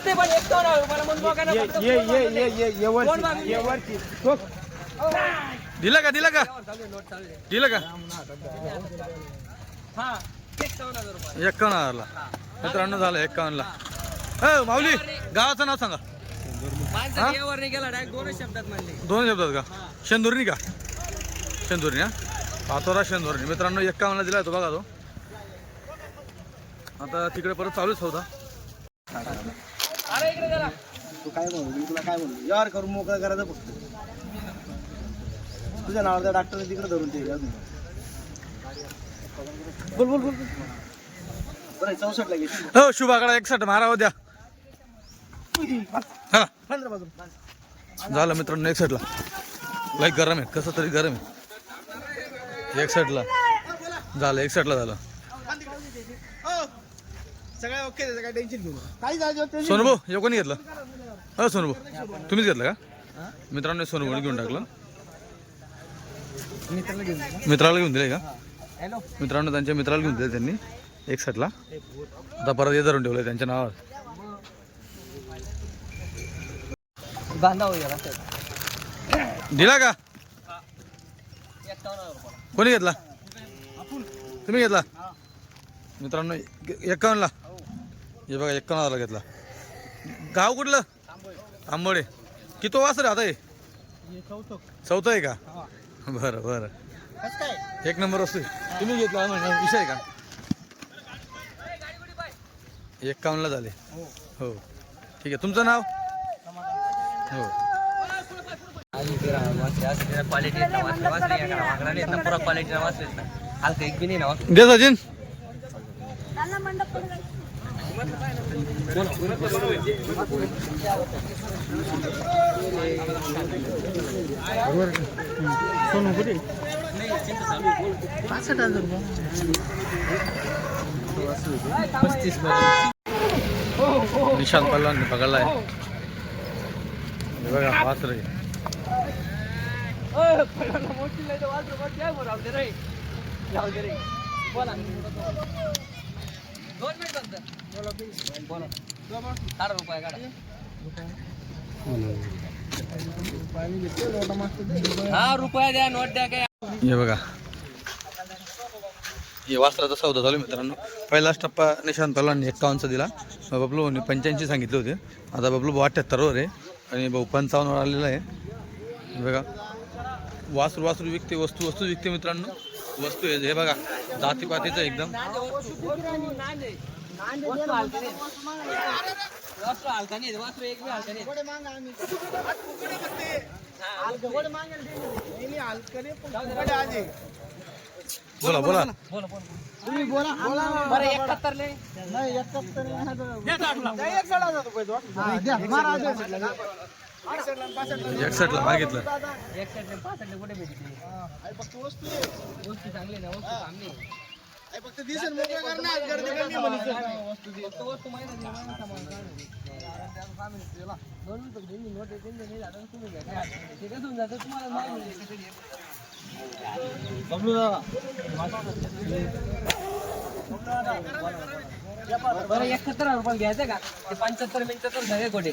नाही पण 51 रुपयाला म्हणून बघा ना फक्त ये वरची ठोक. दिला का दिला का दिला का हा 51,000 रुपये 51 ला मित्रांनो झालं 51 ला. हो माऊली गावाचं नाव सांगा. माणसं यावर नाही गेला डायरेक्ट दोनच शब्दात म्हणले. दोन शब्दात का शेंदुर्णी का शेंदुर्णी हा पाचोरा शेंदुर्णी मित्रांनो 51 ला दिला तो बघा तो. आता तिकडे परत चालूच होता. अरे इकडे जरा तू काय म्हणू तुला काय म्हणू यार करून मोकळा करायचं फक्त. तुझ्या नावाचा डॉक्टरने तिकडे धरून ते बोल बोल बोल बरं 64 ला घेशील. हो शुभाकडा 61 मारावं द्या. हा 15 बाजू झालं मित्रांनो 61 ला. लाईक गरम आहे कसं तरी गरम आहे. 61 ला झालं 61 ला झालं. सगळं ओके त्याचं काय टेन्शन घेऊ काही जायचं सोनू हे कोणी घेतलं. हो सोनू तुम्हीच घेतलं का मित्रांनो. सोनू घेऊन टाकलं मित्राला घेऊन दिले का मित्रांनो. त्यांच्या मित्राला घेऊन दिले त्यांनी 61 ला. आता परत हे धरून ठेवलं त्यांच्या नावावर. बांधा होईल दिला का 51,000 रुपये कोणी घेतला तुम्ही घेतला मित्रांनो 51 ला. हे बघा 51 ला घेतला. गाव कुठलं आंबोडे. किती वासर आता हे चौथं आहे का बरं बरं एक नंबर असतो. तुम्ही घेतला विषय आहे का 51 ला झाले. हो ठीक आहे तुमचं नाव. हो क्वालिटी पुरा क्वालिटी हलका एक बी नाही ना दे सचिन. सोनू कुठे 65,000 रुपये 35 निशांत पल्लवान पकडलाय. हे बघा वासर आहे. रुपया द्या नोट द्या काय. हे बघा हे वासराचा सौदा चालू मित्रांनो. पहिलाच टप्पा निशांत पल्लवान 51 दिला. बबलू 85 सांगितले होते. आता बबलू 78 वर आहे आणि भाऊ 55 वर आलेला आहे. हे बघा वासरू वासरू विकते वस्तू वस्तू विकते मित्रांनो. वस्तू आहे हे बघा जातीपातीचं एकदम. बोला बोला तुम्ही बोला बरं 71 ले नाही 71 द्या महाराज 61 ला मागितलं. 61 ले 65 ले कुठे भेटते. फक्त वस्तू वस्तू चांगली ना वस्तू चांगली फक्त दिसेल मोकळं करणार गर्दी कमी म्हणायचं फक्त वस्तू माहिती नाही सामान काढून दोन रुपये नोट नाही झालं तुम्ही घ्या ते कसं होऊन जातं तुम्हाला माहिती बबलू दादा बरं 71 रुपये घ्यायचं का ते 75 मिनिटं तर सगळे कोठे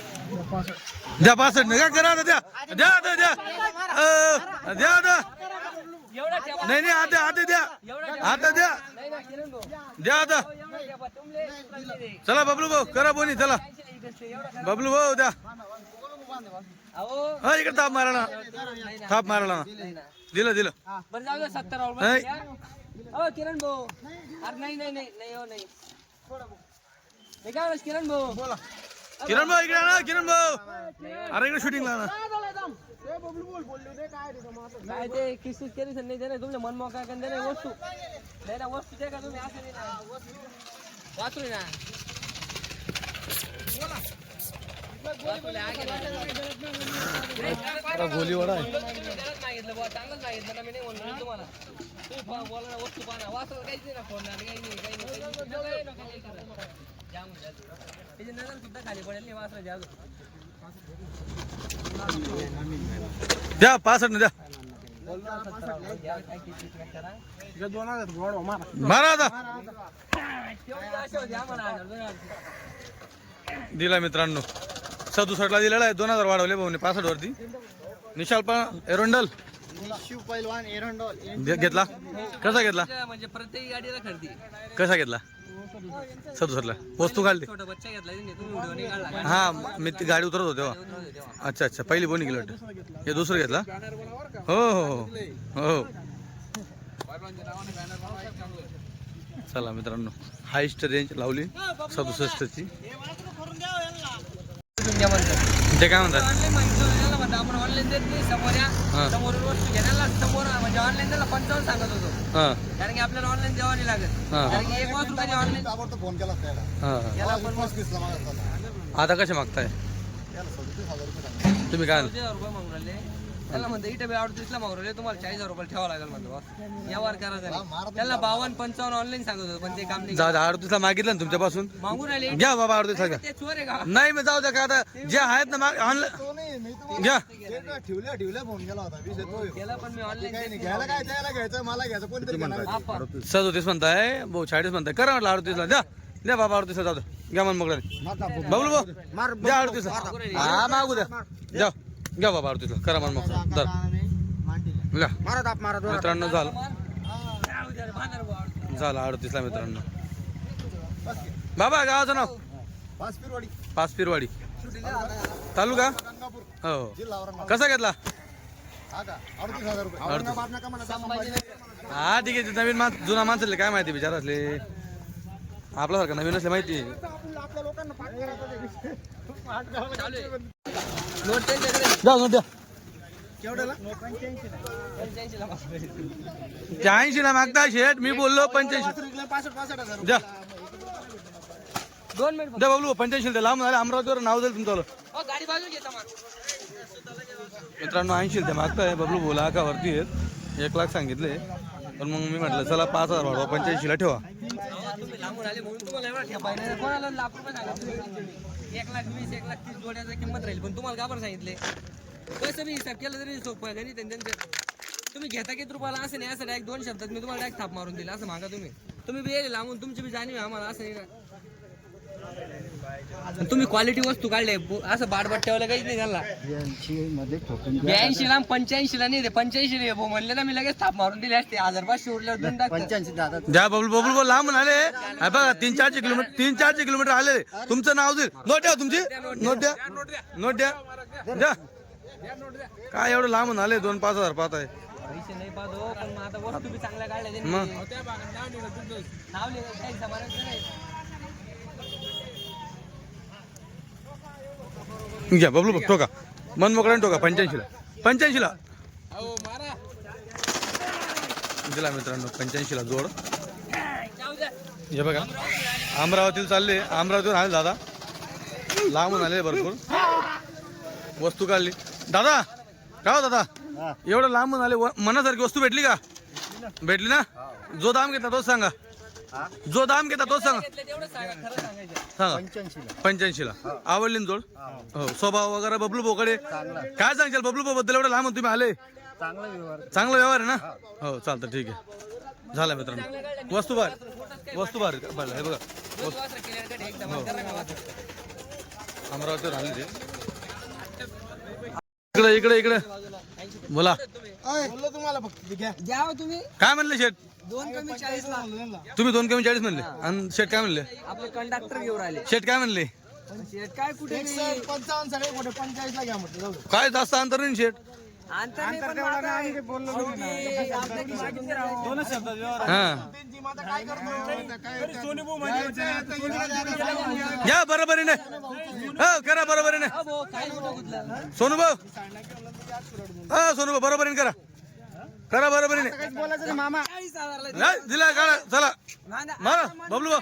द्या 65 नका करा द्या द्या द्या द्या द्या द्या एवढा ठेवा नाही नाही आता आता द्या आता द्या नाही ना किरण भाऊ द्या आता. एवढा ठेवा तुमले चला बबलू भाऊ करा बोनी चला बबलू भाऊ द्या. अहो हा इकडे थाप मारा ना थाप मारायला ना दिलं दिलं. बरं जाऊ दे 70 रुपये अहो किरण भाऊ अरे नाही नाही नाही नाही हो नाही काय म्हणस किरण भाऊ बोला किरण भाऊ इकडे ना किरण भाऊ अरे इकडे शूटिंगला ना. काय ते किस्तीत केली नाही दे ना तुमच्या मनमोह काय दे ना वस्तू दे ना वस्तू दे का तुम्ही असं नाही ना वाचू ना गोलीवाडा आहे. मागितलं बुवा चांगलंच मागितलं ना मी नाही म्हणलो तुम्हाला तुम्ही बोला ना वस्तू पाहा वाचलं काहीच नाही ना फोन काही नाही त्याची नजर सुद्धा खाली पडेल नाही वाचलं जाऊ द्या 65 द्या मारा आता. दिला मित्रांनो 67ला दिलेला आहे. 2000 वाढवले भाऊने 65 वरती. निशाल पण एरोंडल शिव पैलवान एरंडोल घेतला. कसा घेतला? म्हणजे प्रत्येक गाडीला खरेदी कसा घेतला? 67ला वस्तू काढली. छोटा बच्चा घेतला त्यांनी, तुम्ही व्हिडिओ नाही काढला. हा मी ती गाडी उतरत होतो तेव्हा. अच्छा अच्छा पहिली बोनी गेली वाटतं. हे दुसरं घेतला. हो हो हो. चला मित्रांनो हायस्ट रेंज लावली 67ची. ते काय म्हणतात? ऑनलाईन माहिती म्हणतो आपण, ऑनलाईन देत नाही. समोर या हा. समोरून वस्तू घ्यायला समोर म्हणजे ऑनलाईन त्याला 55 सांगत होतो, हां कारण की आपल्याला ऑनलाईन द्यावं नाही लागत. हा. कारण की 1 लाख रुपयाची ऑनलाईन ताबडतोब फोन केला त्याला हां. याला पण पस्तीसला मागत आता कसे मागताय त्याला 37,000 रुपये सांगितले. तुम्ही? काय 40,000 रुपये मागून राहिले. त्याला म्हणतो इथे 38ला मागून राहिले, तुम्हाला 40,000 रुपये ठेवावं लागेल म्हणतो. व्यवहार करायचा नाही. त्याला 52-55 ऑनलाईन सांगत होतो, पण ते काम नाही. जाऊ द्या 38ला मागितलं ना तुमच्यापासून. मागून राहिले घ्या बाबा 38ला घ्या. ते चोर आहे का? नाही मी जाऊ द्या का आता जे आहेत ना ऑनलाईन तो नाही मी तुम्हाला घ्या. ठेवल्या फोन केला होता विषय तो आहे. त्याला पण मी ऑनलाईन काही नाही घ्यायला काय त्याला घ्यायचं मला घ्यायचं कोणतरी घेणार आहे. 37 म्हणताय भाऊ 40 म्हणताय. करा म्हटलं 38ला द्या. द्या बाबा 38ला जाऊ द्या. घ्या मन मग बबलू भाऊ द्या 38ला. हा मागू द्या. द्या घ्या बाबा 38ला. करा मन मग तर घ्या. मित्रांनो झालं 38ला मित्रांनो. बाबा गावाचं नाव? पाचपीरवाडी पाचपीरवाडी तालुका गंगापूर हो. जिल्हा औरंगाबाद. कसा घेतला? हा का 38,000 रुपये. 38. औरंगाबाद नका म्हणा, संभाजीनगर. हा ठीक आहे. ते नवीन जुना माणसाले काय माहिती बिचार असले. आपल्यासारखं नवीन असले माहिती. आपल्या लोकांना पाठ करायचं. नोट त्यांच्याकडे द्या नोट द्या. केवढ्याला? 85ला मागून राहिले. 80ला मागता शेठ. मी बोललो 85. 65,000 रुपये. द्या 2 मिनिट द्या बबलू 85 द्या. लांब झाले अमरावतीवर नाव जाईल तुमचं. हो, गाडी बाजू घेता मग. मित्रांनो 80 ते मागताय. बबलू बोला का वरती आहेत. 1 लाख सांगितले पण मग मी म्हटलं चला 5,000 वाढवा 85ला ठेवा. तुम्ही लांबून आले म्हणून तुम्हाला एवढा ठेपाय नाही. कोणाला लाख रुपये सांगितले? 1,20,000 1,30,000 जोड्याची किंमत राहील, पण तुम्हाला का बरं सांगितले? कसं बी हिसाब केला तरी सोपं आहे. गणित आहे त्यांचं. तुम्ही घेता किती रुपयाला असं नाही, असं डायरेक्ट 2 शब्दात मी तुम्हाला डायरेक्ट थाप मारून दिला असं मागा. तुम्ही बी येईल लांबून, तुमची बी जाणीव आहे आम्हाला, असं नाही का? आणि तुम्ही क्वालिटी वस्तू काढले, असं बाडबाट ठेवलं काहीच नाही झाला. 82 ला 85 ला नाही, 85 म्हणले ना मी लगेच थाप मारून दिले असते. 1,500 उरल्यावर दोन टाकतात. द्या बबलू बबलू लांब आले. हे बघा 3-4 किलोमीटर आले. तुमचं नाव देईल. नोट द्या तुमची. नोट द्या. नोट द्या. द्या. काय एवढं लांबून आले 2-5,000 पाहत आहे. पैसे नाही पाहतो, पण मग आता वस्तू बी चांगल्या काढल्या त्यांनी. मग नाव लिहिलं काही समारायचं नाही. घ्या बबलू बघ टोका. मन मोकळ्याने टोका 85ला. 85ला दिला मित्रांनो. 85ला जोड. हे बघा अमरावतीला चालले. अमरावतीवर आले दादा. लांबून आले भरपूर. वस्तू काढली. दादा काय हो दादा एवढं लांबून आले. मनासारखी वस्तू भेटली का? भेटली ना? जो दाम घेतला तोच सांगा. जो दाम घेता तोच सांगा. तेवढं सांगा, खरं सांगायचं. सांगा 85ला. आवडली ना जोड? हो. स्वभाव वगैरे बबलू बोकडे काय सांगशाल बबलू बो बद्दल? एवढं लांबून तुम्ही आले. चांगला व्यवहार आहे ना? हो चालतं ठीक आहे. झालं मित्रांनो. वस्तू बार वस्तू बार हे बघा दोन वासरं clear cut एकदम. करा का वासरं? अमरावतीवर आले ते. इकडे इकडे इकडे बोला. बोललो तुम्हाला फक्त घ्या. द्या हो तुम्ही. काय म्हणले शेठ? 2 कमी 40 ला. तुम्ही 2 कमी 40 म्हणले. आणि शेठ काय म्हणले? आपले कंडक्टर घेऊन राहिले. शेठ काय म्हणले? काय कुठे 55 सगळे मोठे 45 ला घ्या म्हटलं. जाऊ दे. काय जास्त अंतर नाही शेठ. अंतर नाही, पण आता आम्ही बोललो आपल्या खिशातून द्या राव. हा त्यांची मग आता काय करतो? घ्या बरोबरीने. हो करा बरोबरीने. हो भाऊ, काय बघितलं? सोनू भाऊ हा सोनू भाऊ बरोबरीने करा. करा बरोबरीने. बोलायचं नाही मामा. 40,000 ला द्या. नाही, दिला काढा चला ना, ना. मारा बबलू भाऊ.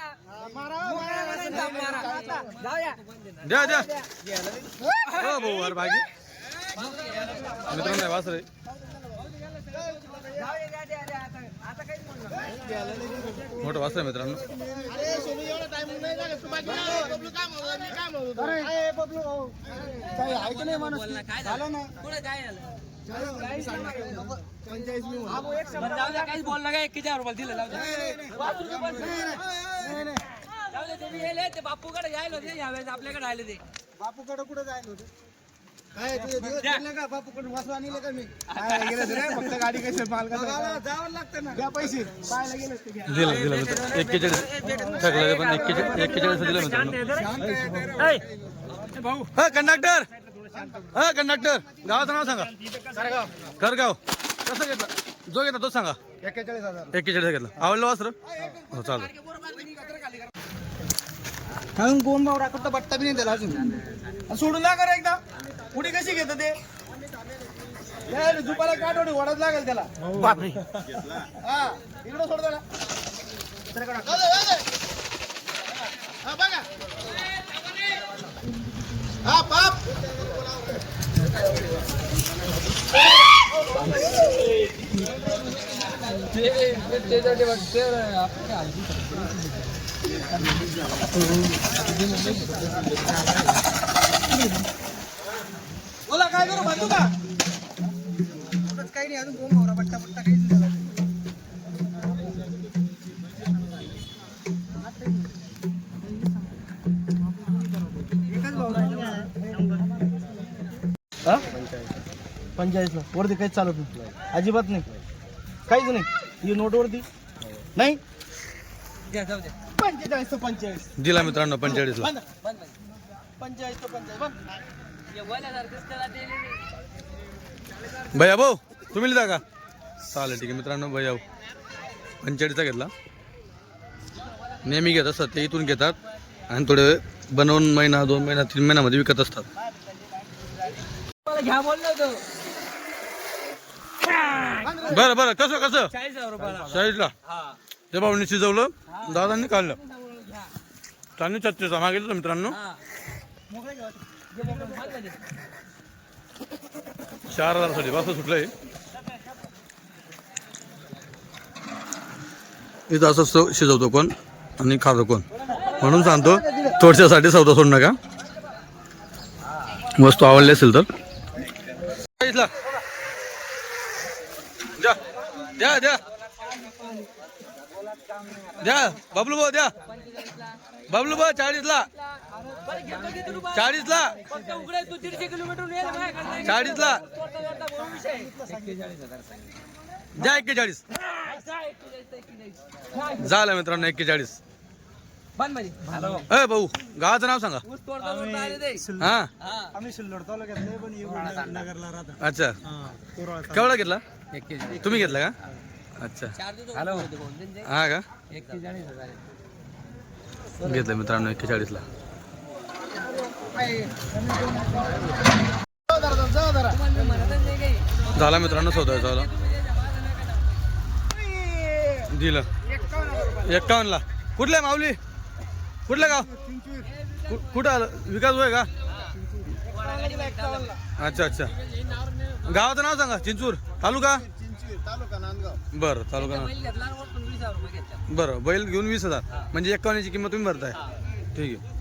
जाऊया. द्या द्या. हो भाऊ अरे भागी मित्रांनो वासरे. आता काहीच बोलू नका. मोठं वासरे मित्रांनो. अरे बबलू भाऊ काही ऐक नाही माणूस. बोलला, काय झालं? पुढे काय झालं? 45 मी बरं, जाऊ द्या, काहीच बोलला काय. 1,000 रुपये दिले, जाऊ द्या. 5 रुपये बंद. जाऊ दे, ते बी येले, ते बापूकडे यायला होते यावेळेस आपल्याकडे आले ते बापूकडे कुठं जायला होतं काय तुझे दिवस गेले का बापूकडे वाचवा आणले का मी गेलं फक्त गाडी कशी मालकाला जावं लागतं ना द्या पैसे पाहायला गेलं ते घ्या दिला दिला मित्र 41 टाकलं पण 41 दिलं मित्रांनो. हा कंडक्टर, हा कंडक्टर, गावाचं नाव सांगा. करगाव. कसं घेतलं जो घेतला तोच सांगा. 41 घेतला. आवडलं वासर हो चालेल. खाऊन कोण भाऊ राखत बट्टा बी नाही त्याला अजून सोडून लागा रे एकदा पुढे कशी घेत ते झुपाला काठवडी वडत लागेल त्याला हा इकडं सोड त्याला हा बघा हा बाप बोला काय करू बांधू का काही नाही अजून कोण भावरा पट्टा पट्टा काही नाही एकच भावरा 45 ला वरती काहीच चालत नाही अजिबात नाही काहीच नाही ही नोट वरती नाही द्या, जाऊ दे. 45 तो 45 दिला मित्रांनो 45 ला. बंद बाई. 45 तो 45 बंद हे बोलासारखंच त्याला दिले नाही. भैया भाऊ तुम्ही लिहिता का चालेल ठीक आहे मित्रांनो. भैया 45चा घेतला. नेहमी घेत असतात ते इथून घेतात आणि थोडे बनवून महिना 2 महिना 3 महिन्यामध्ये विकत असतात. मला घ्या बोललो होतो बरं बरं कसं 40,000 रुपयाला. 40ला हा ते भाऊनी शिजवलं दादांनी काढलं घ्या. त्यांनी 36चा मागितलं मित्रांनो. हा. मोकळं घ्या. जे मोकळं माल नाही. 4000 साठी बस सुटलंय इथं असं शिजवतो कोण आणि खातो कोण म्हणून सांगतो थोडच्यासाठी सौदा सोडू नका. वस्तू आवडली असेल तर द्या द्या द्या द्या बबलू भाऊ द्या बबलू भाऊ 40ला बरं, घेतो किती रुपये? 40ला फक्त उघडे तू 150 किलोमीटर येईल माझ्याकडे. 40ला तोडता तोडता बोलू विषय. द्या 41 झालं मित्रांनो 41. बंद मध्ये. हॅलो. ए भाऊ गावाचं नाव सांगा. ऊस तोडता तोडता आले ते. हा हा. आम्ही सिल्लोड तालुक्यात नाही पण नगरला राहतो अच्छा केवढा घेतला तुम्ही घेतला का अच्छा हॅलो. हा का 41,000. घेतलं मित्रांनो 41 ला. तुम्हाला मी म्हणतच नाही काही. झाला मित्रांनो सौदा झाला दिलं 51 ला. कुठल्या माऊली कुठलं गाव कुठं आलं विकास होय का अच्छा अच्छा गावाचं नाव सांगा. चिंचूर तालुका तालुका नांदगाव बरं तालुका बैल घेतला आणि वरतून 20,000 रुपये घेतला. बरं बैल घेऊन 20,000 म्हणजे 51ची किंमत तुम्ही भरताय ठीक आहे.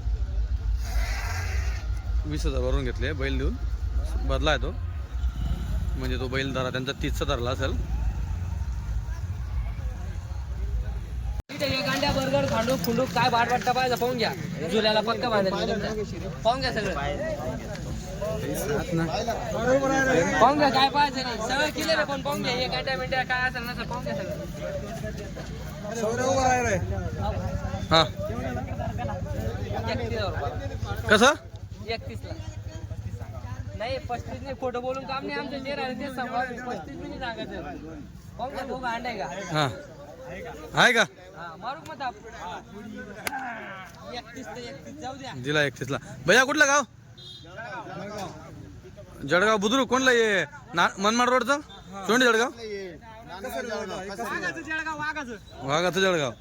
20,000 भरून घेतले बैल देऊन बदला आहे तो म्हणजे तो बैल धरा त्यांचा 30चा धरला असेल. इथे हे गांड्या बर्गर खांडू खुंडू काय बाट वाटतं पाहिजे पाहून घ्या. जुल्याला पक्का बांधायचं पाहून घ्या सगळं पाहून घ्या काय पाहायचं नाही सगळं केलं रे पण पाहून घ्या. हे गांड्या मिंड्या काय असेल नसेल पाहून घ्या सगळं. हां 31,000 रुपये. कसं 31 ला नाही 35 नाही. खोटं बोलून काम नाही आमचं जे राहिलं तेच सांगा. 35 मी नाही सांगायचं पाहून घ्या. दोघं अंडे का हां आहे का हा मारू मग 31 ते 31 जाऊ द्या. दिला 31 ला. भैया कुठलं गाव जळगाव बुद्रुक कोणला ये मनमाड रोडचं सोंडी जळगाव वाघाचं जळगाव.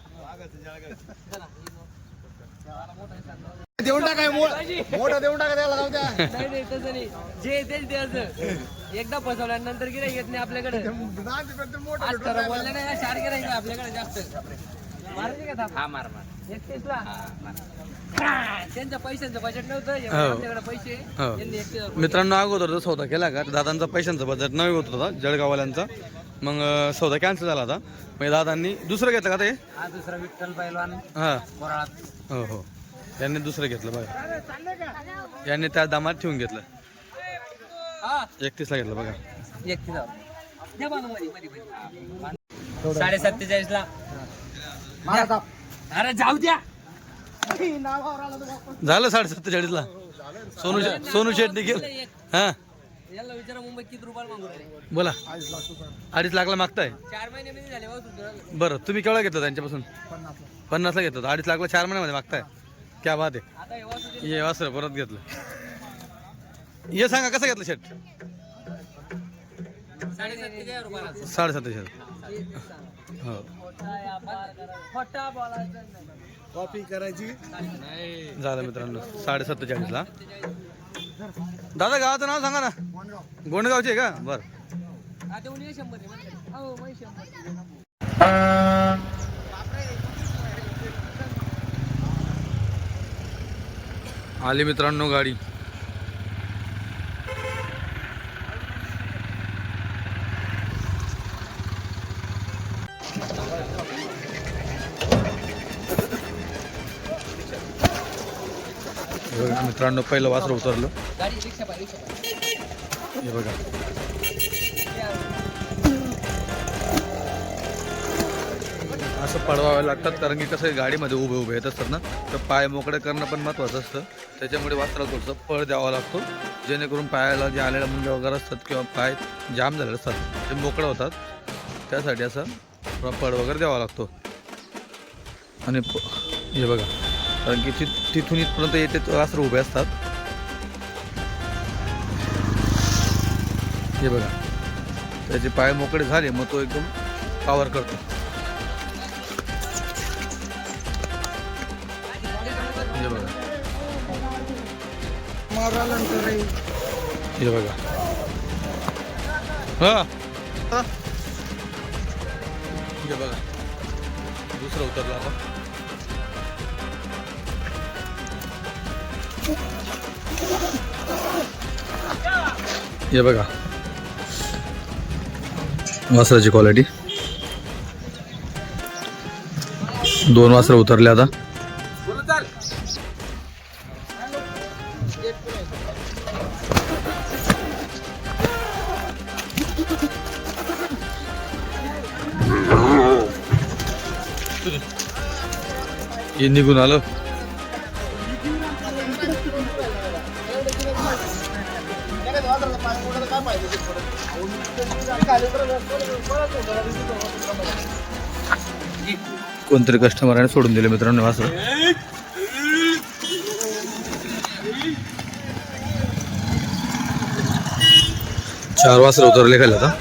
देऊन टाकाय मोठं देऊन टाका त्याला जाऊ द्या नाही नाही तसं नाही जे तेच द्यायचं. एकदा फसवल्यानंतर गिराईक येत नाही आपल्याकडे. आज खरं बोललं नाही शार गिराईक नाही आपल्याकडे जास्त. मारायचे का थाप? हा मार 31 ला त्यांच्या पैशांचं बजेट नव्हतं आपल्याकडे पैसे हो त्यांनी 31,000 मित्रांनो अगोदर जर सौदा केला का दादांचा पैशांचा बजेट नवी होत होता जळगाववाल्यांचा मग सौदा कॅन्सल झाला होता. मग दादांनी दुसरं घेतलं का ते? हा दुसरा विठ्ठल पैलवान हां बोराळात. हो हो, यांनी दुसरं घेतलं बघा. यांनी त्या दामात ठेवून घेतलं. 31ला घेतलं बघा. 47 ला. अरे जाऊ द्या. झालं 47.5ला. सोनू शेट देखील. हां याला विचारा मुंबईत किती रुपयाला मागू राहिले. बोला. 2.5 लाखला मागताय. 4 महिन्यामध्ये झाले बघ. बरं तुम्ही केवढा घेतला त्यांच्यापासून? 50ला घेतलं. 2.5 लाखला 4 महिन्यामध्ये मागताय. क्या बात आहे. आता हे वासरू ये वासर परत घेतलं. हे सांगा कसं घेतलं शेट? 7.5 रुपयाला. 7.5. हो खोटा बोलायचा नाही. कॉपी करायची. झालं मित्रांनो 47.5ला. दादा गावाचं नाव सांगा ना. गोंडगावचे आहे का? बरं. आता उन्ही 100 आहे म्हणजे. हो मग 100. आली मित्रांनो गाडी. मित्रांनो पहिलं वासर उतरलं. गाडी रिक्षा पाहिजे. हे बघा. असं पडवावे लागतात कारण की कसं आहे, गाडीमध्ये उभे येत असतात ना, तर पाय मोकळे करणं पण महत्त्वाचं असतं. त्याच्यामुळे वासराला थोडंसं पळ द्यावा लागतो, जेणेकरून पायाला जे आलेल्या मुंग्या वगैरे असतात किंवा पाय जाम झालेले असतात ते मोकळं होतात. त्यासाठी असं थोडा पळ वगैरे द्यावा लागतो. आणि हे बघा, कारण की तिथून इथपर्यंत येते वासरं उभे असतात. हे बघा, त्याचे पाय मोकळे झाले मग तो एकदम पावर करतो. हे बघा, हे बघा. हा हे बघा, दुसरं उतरलं आता. हे बघा वासराची क्वालिटी. 2 वासरं उतरले आता. हे निघून आलं. कोणतरी कस्टमरने सोडून दिले मित्रांनो वासर. चार वासर उतरले खाली आता.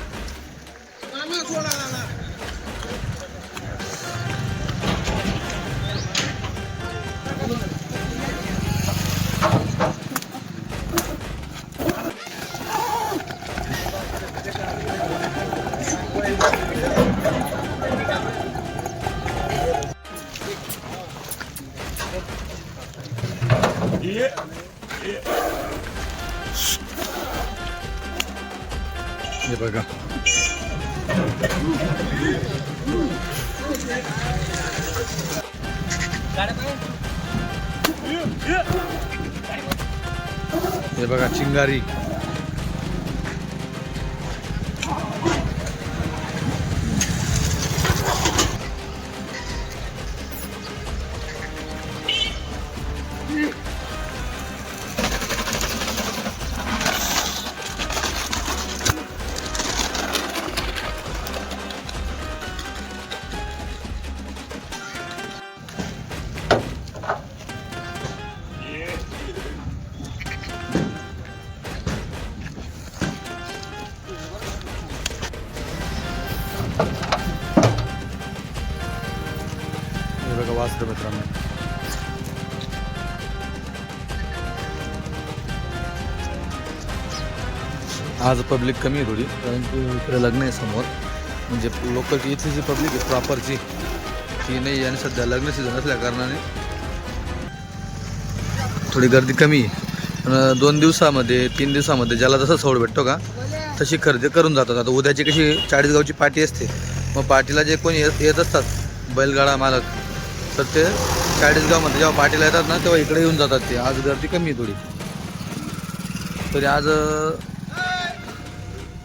हे बघा, हे बघा चिंगारी. वासर मित्रांनो. आज पब्लिक कमी आहे थोडी, कारण की इकडे लग्न आहे समोर. म्हणजे लोकलची इथली जी पब्लिक आहे प्रॉपरची ती नाही, आणि सध्या लग्न सीझन असल्या कारणाने थोडी गर्दी कमी आहे. 2 दिवसामध्ये 3 दिवसामध्ये ज्याला जसा सोड भेटतो का तशी खरेदी करून जातात. आता उद्याची कशी चाळीसगावची पार्टी असते, मग पार्टीला जे कोणी येत असतात बैलगाडा मालक, तर ते चाळीसगावमध्ये जेव्हा पार्टीला येतात ना तेव्हा इकडे येऊन जातात. ते आज गर्दी कमी आहे थोडी, तरी आज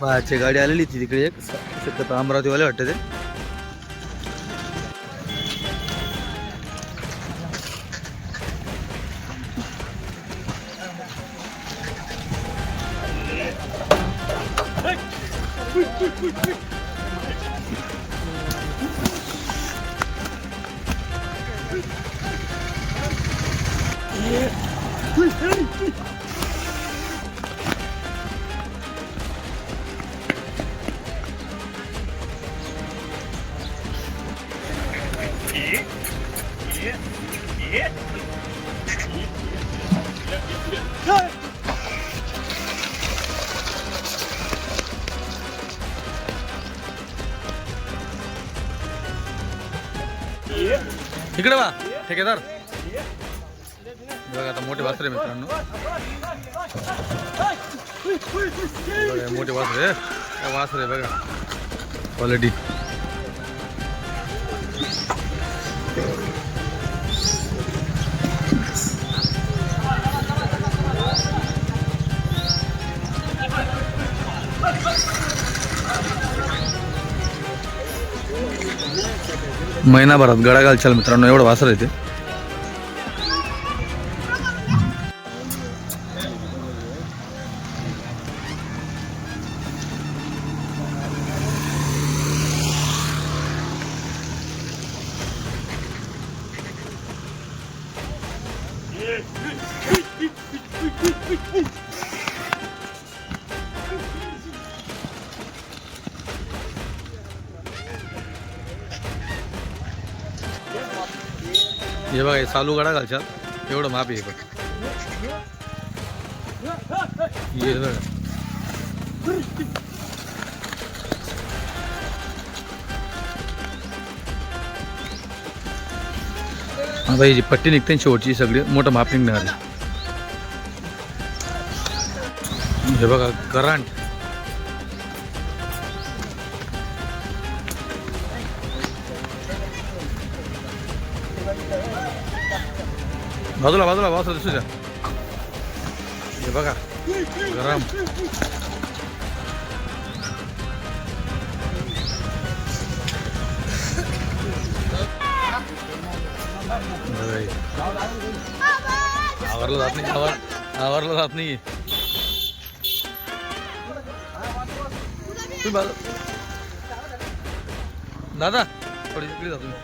बाहेरची गाडी आलेली ती तिकडे एक शक्यतो अमरावतीवाले वाटतं ते. इकडे वा ठेकेदार. बघा आता मोठे वासरे मित्रांनो, बघा मोठे वासरे, वासरे बघा क्वालिटी. महिनाभरात गळा घालचाल मित्रांनो, एवढं वासर आहे ते. हे बघा चालू गाडा घालशाल एवढं माप आहे बघ. हे बघा आता ही जी पट्टी निघते शेवटची सगळी मोठं माप निघणार. हे बघा करंट, बाजूला बाजूला वासर दिसू द्या. हे बघा गरम, आवरलं जात नाही, आवरलं जात नाही. दादा थोडी इकडे जा तुम्ही.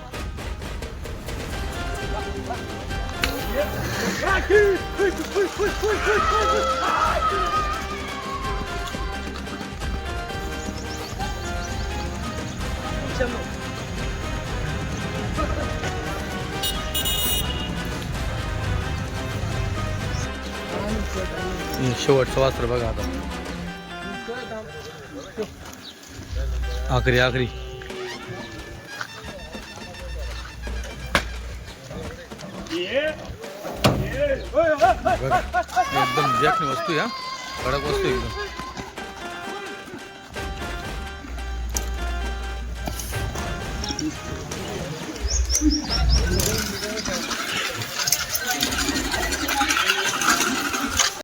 शेवटचं वासर बघा आता, आखरी आखरी. एकदम देखणी वस्तू या, कडक वस्तू एकदम.